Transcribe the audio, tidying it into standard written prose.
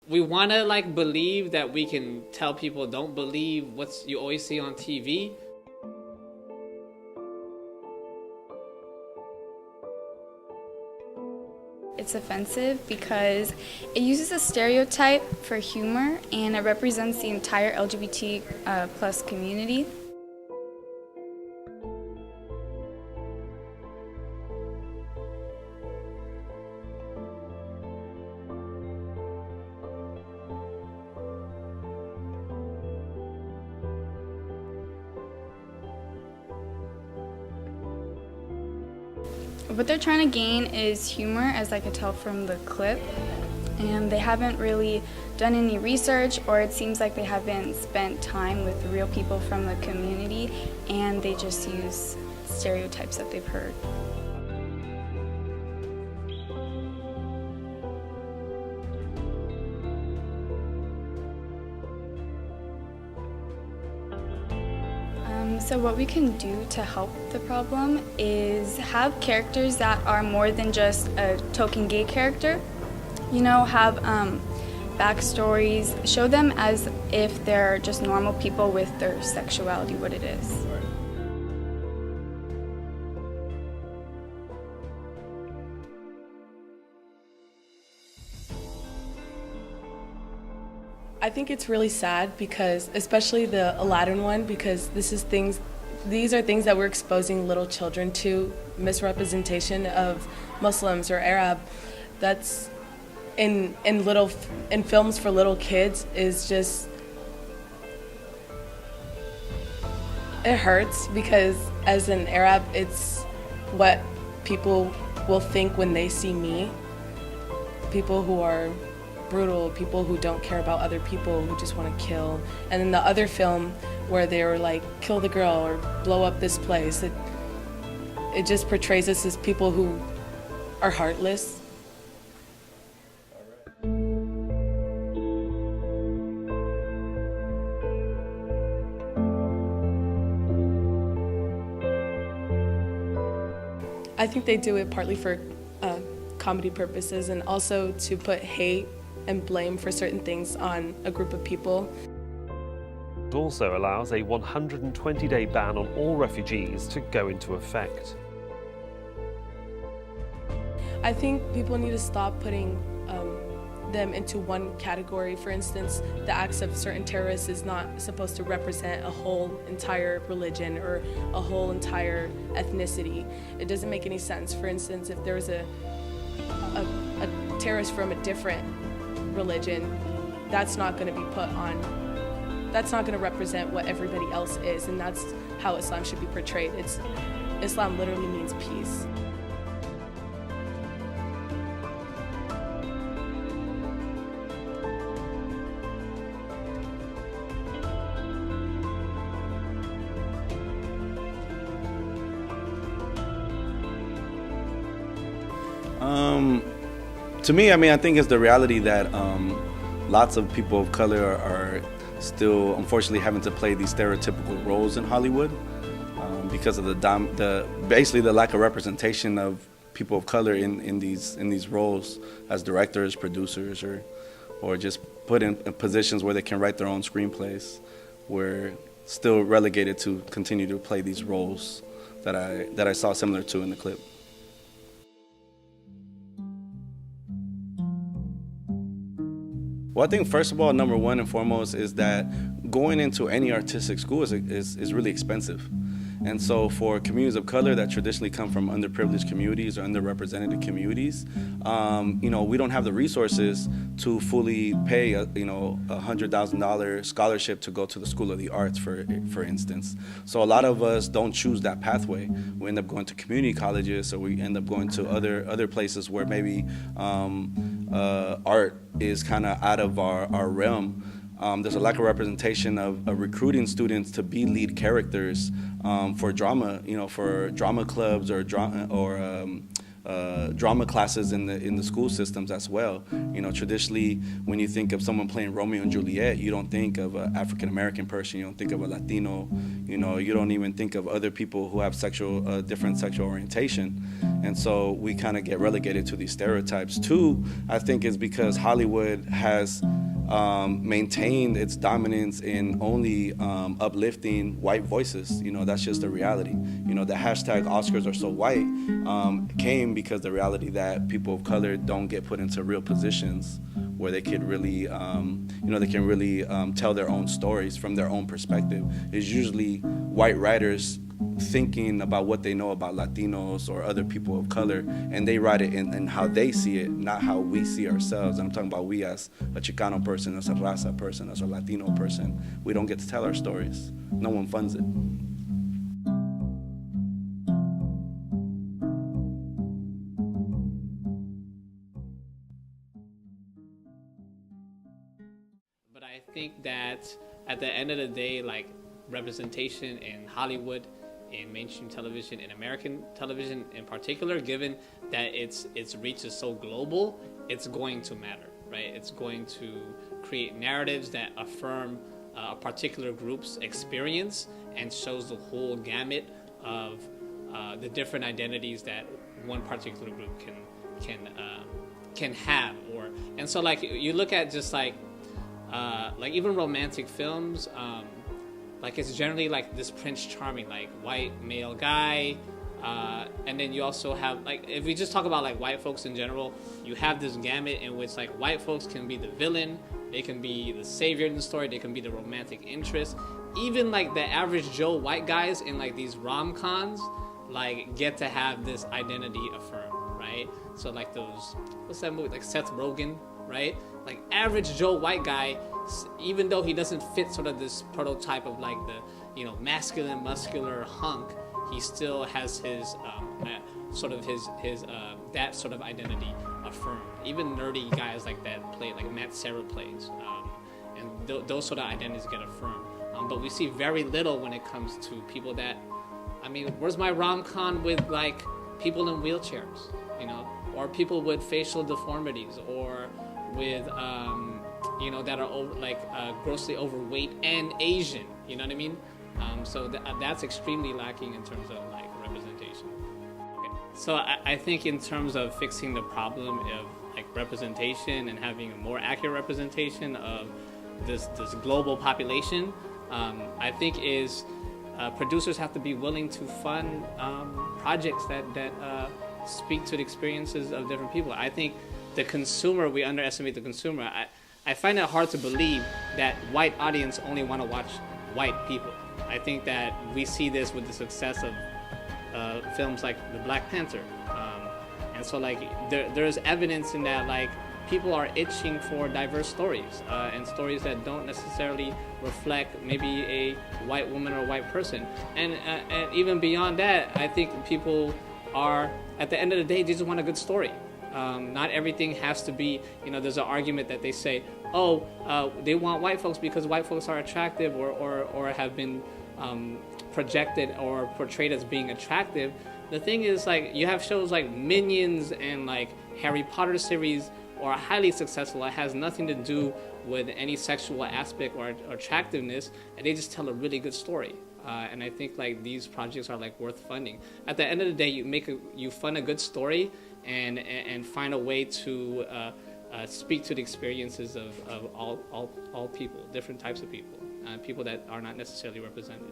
We want to like believe that we can tell people don't believe what you always see on TV. It's offensive because it uses a stereotype for humor and it represents the entire LGBT plus community. What they're trying to gain is humor, as I could tell from the clip, and they haven't really done any research, or it seems like they haven't spent time with real people from the community, and they just use stereotypes that they've heard. So what we can do to help the problem is have characters that are more than just a token gay character. You know, have backstories, show them as if they're just normal people with their sexuality, what it is. I think it's really sad because, especially the Aladdin one, because these are things that we're exposing little children to, misrepresentation of Muslims or Arab. That's in films for little kids is just, it hurts because as an Arab, it's what people will think when they see me. People who are brutal, people who don't care about other people, who just want to kill. And then the other film where they were like, kill the girl or blow up this place, it just portrays us as people who are heartless. I think they do it partly for comedy purposes and also to put hate and blame for certain things on a group of people. It also allows a 120-day ban on all refugees to go into effect. I think people need to stop putting them into one category. For instance, the acts of certain terrorists is not supposed to represent a whole entire religion or a whole entire ethnicity. It doesn't make any sense. For instance, if there's a terrorist from a different religion, that's not going to be put on, that's not going to represent what everybody else is, and that's how Islam should be portrayed. Islam literally means peace. To me, I think it's the reality that lots of people of color are still, unfortunately, having to play these stereotypical roles in Hollywood because of basically the lack of representation of people of color in these roles as directors, producers, or just put in positions where they can write their own screenplays. We're still relegated to continue to play these roles that I saw similar to in the clip. Well, I think first of all, number one and foremost is that going into any artistic school is really expensive. And so for communities of color that traditionally come from underprivileged communities or underrepresented communities, we don't have the resources to fully pay a $100,000 scholarship to go to the School of the Arts, for instance. So a lot of us don't choose that pathway. We end up going to community colleges, or we end up going to other places where maybe art is kind of out of our realm. There's a lack of representation of recruiting students to be lead characters for drama, for drama clubs or drama classes in the school systems as well. You know, traditionally, when you think of someone playing Romeo and Juliet, you don't think of an African American person. You don't think of a Latino. You know, you don't even think of other people who have different sexual orientation. And so we kind of get relegated to these stereotypes. Two, I think, is because Hollywood has maintained its dominance in only uplifting white voices. You know, that's just the reality. You know, the hashtag Oscars are so white came because the reality that people of color don't get put into real positions where they could really, they can really tell their own stories from their own perspective. It's usually white writers thinking about what they know about Latinos or other people of color, and they write it in how they see it, not how we see ourselves. And I'm talking about we as a Chicano person, as a Raza person, as a Latino person. We don't get to tell our stories. No one funds it. But I think that at the end of the day, like, representation in Hollywood, in mainstream television, in American television in particular, given that its reach is so global, it's going to matter, right? It's going to create narratives that affirm a particular group's experience and shows the whole gamut of the different identities that one particular group can have. And so, like, you look at just like even romantic films. Like, it's generally like this Prince Charming, like, white male guy, and then you also have, like, if we just talk about like white folks in general, you have this gamut in which like white folks can be the villain, they can be the savior in the story, they can be the romantic interest. Even like the average Joe white guys in like these rom-coms like get to have this identity affirmed, right? So like those, what's that movie, like Seth Rogen, right? Like average Joe white guy, even though he doesn't fit sort of this prototype of like the, you know, masculine, muscular hunk, he still has his that sort of identity affirmed. Even nerdy guys like that play, like Matt Serra plays, and those sort of identities get affirmed. But we see very little when it comes to people that, I mean, where's my rom-com with like people in wheelchairs, you know, or people with facial deformities, or with that are grossly overweight and Asian, you know what I mean? So that's extremely lacking in terms of like representation. Okay. So I think in terms of fixing the problem of like representation and having a more accurate representation of this global population, I think producers have to be willing to fund projects that speak to the experiences of different people. I think the consumer, we underestimate the consumer. I find it hard to believe that white audience only want to watch white people. I think that we see this with the success of films like The Black Panther. And so like there's evidence in that like people are itching for diverse stories and stories that don't necessarily reflect maybe a white woman or white person. And even beyond that, I think people are, at the end of the day, they just want a good story. Not everything has to be, there's an argument that they say, they want white folks because white folks are attractive or have been projected or portrayed as being attractive. The thing is, like, you have shows like Minions and like Harry Potter series are highly successful. It has nothing to do with any sexual aspect or attractiveness, and they just tell a really good story. And I think like these projects are like worth funding. At the end of the day, you fund a good story and find a way to speak to the experiences of all people, different types of people, people that are not necessarily represented.